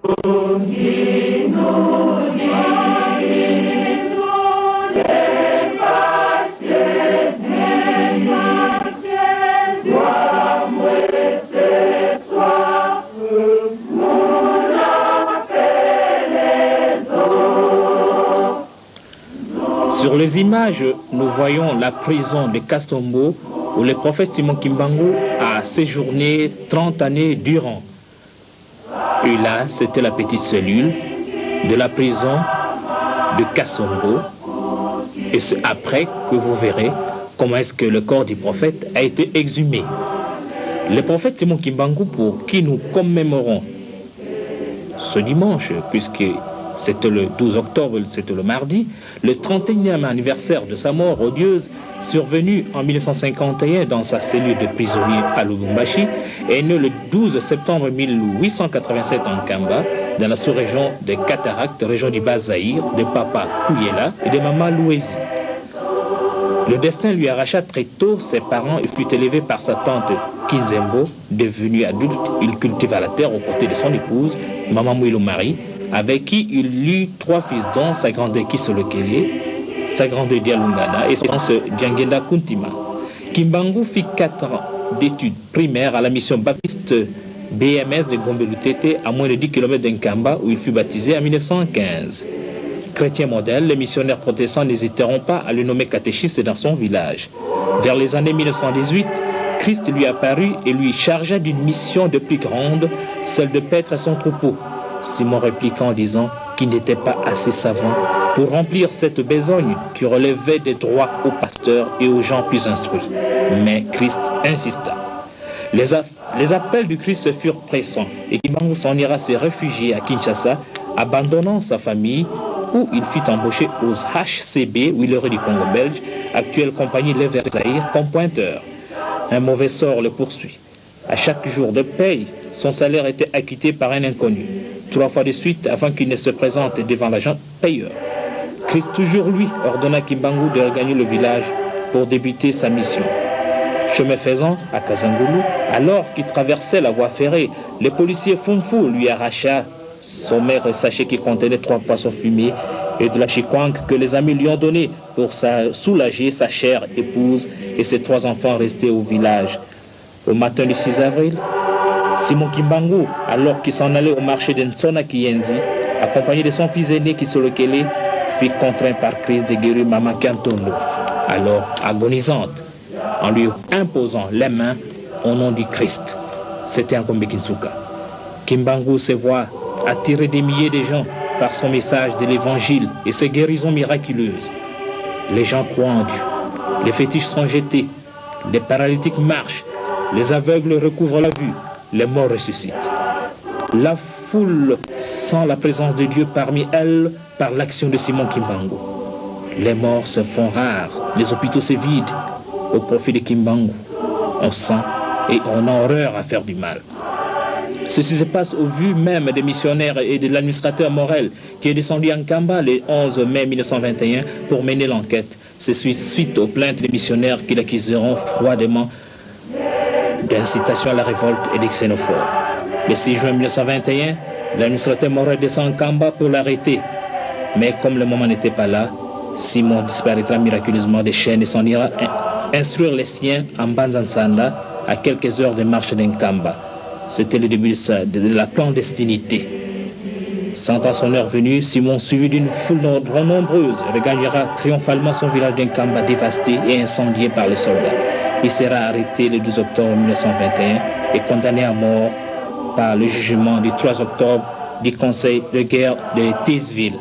Sur les images, nous voyons la prison de Kastombo où le prophète Simon Kimbangu a séjourné 30 années durant. Et là, c'était la petite cellule de la prison de Kastombo. Et c'est après que vous verrez comment est-ce que le corps du prophète a été exhumé. Le prophète Simon Kimbangu, pour qui nous commémorons ce dimanche, puisque c'était le 12 octobre, c'était le mardi, le 31e anniversaire de sa mort odieuse, survenue en 1951 dans sa cellule de prisonnier à Lubumbashi, est né le 12 septembre 1887 en Kamba, dans la sous-région de Cataracte, région du Bas-Zaïre, de papa Kouyela et de maman Louézi. Le destin lui arracha très tôt ses parents et fut élevé par sa tante Kinzembo. Devenu adulte, il cultiva la terre aux côtés de son épouse, maman Mouilo Marie, avec qui il eut 3 fils, dont sa grande Kisolokele, sa grande Dialungana et son Djangenda Kuntima. Kimbangu fit 4 ans d'études primaires à la mission baptiste BMS de Gombe-Lutete, à moins de 10 km d'Nkamba, où il fut baptisé en 1915. Chrétien modèle, les missionnaires protestants n'hésiteront pas à le nommer catéchiste dans son village. Vers les années 1918, Christ lui apparut et lui chargea d'une mission de plus grande, celle de paître son troupeau. Simon répliqua en disant qu'il n'était pas assez savant pour remplir cette besogne qui relevait des droits aux pasteurs et aux gens plus instruits. Mais Christ insista. Les appels du Christ furent pressants et Kimbangu s'en ira se réfugier à Kinshasa, abandonnant sa famille, où il fut embauché aux HCB, Willery du Congo belge, actuelle compagnie Lever Zaïre, comme pointeur. Un mauvais sort le poursuit. À chaque jour de paye, son salaire était acquitté par un inconnu, 3 fois de suite avant qu'il ne se présente devant l'agent payeur. Christ, toujours lui, ordonna Kimbangu de regagner le village pour débuter sa mission. Chemin faisant, à Kazangulu, alors qu'il traversait la voie ferrée, le policier Funfu lui arracha son maigre sachet qui contenait 3 poissons fumés et de la chikwank que les amis lui ont donné pour soulager sa chère épouse et ses 3 enfants restés au village. Au matin du 6 avril, Simon Kimbangu, alors qu'il s'en allait au marché de Nsona Kiyenzi, accompagné de son fils aîné Kisolokele, fut contraint par Christ de guérir Maman Kantondo, alors agonisante, en lui imposant les mains au nom du Christ. C'était un Kombe Kinsuka. Kimbangu se voit attirer des milliers de gens par son message de l'évangile et ses guérisons miraculeuses. Les gens croient en Dieu. Les fétiches sont jetés. Les paralytiques marchent. Les aveugles recouvrent la vue. Les morts ressuscitent. La foule sent la présence de Dieu parmi elles par l'action de Simon Kimbangu. Les morts se font rares. Les hôpitaux se vident au profit de Kimbangu. On sent et on a horreur à faire du mal. Ceci se passe au vu même des missionnaires et de l'administrateur Morel qui est descendu en Kamba le 11 mai 1921 pour mener l'enquête. C'est suite aux plaintes des missionnaires qui l'accuseront froidement d'incitation à la révolte et des xénophobes. Le 6 juin 1921, l'administrateur Morel descend en Kamba pour l'arrêter. Mais comme le moment n'était pas là, Simon disparaîtra miraculeusement des chaînes et s'en ira instruire les siens en Banzansanda à quelques heures de marche d'Nkamba. C'était le début de la clandestinité. Sentant son heure venue, Simon, suivi d'une foule nombreuse, regagnera triomphalement son village d'Nkamba dévasté et incendié par les soldats. Il sera arrêté le 12 octobre 1921 et condamné à mort par le jugement du 3 octobre du Conseil de guerre de Tisville.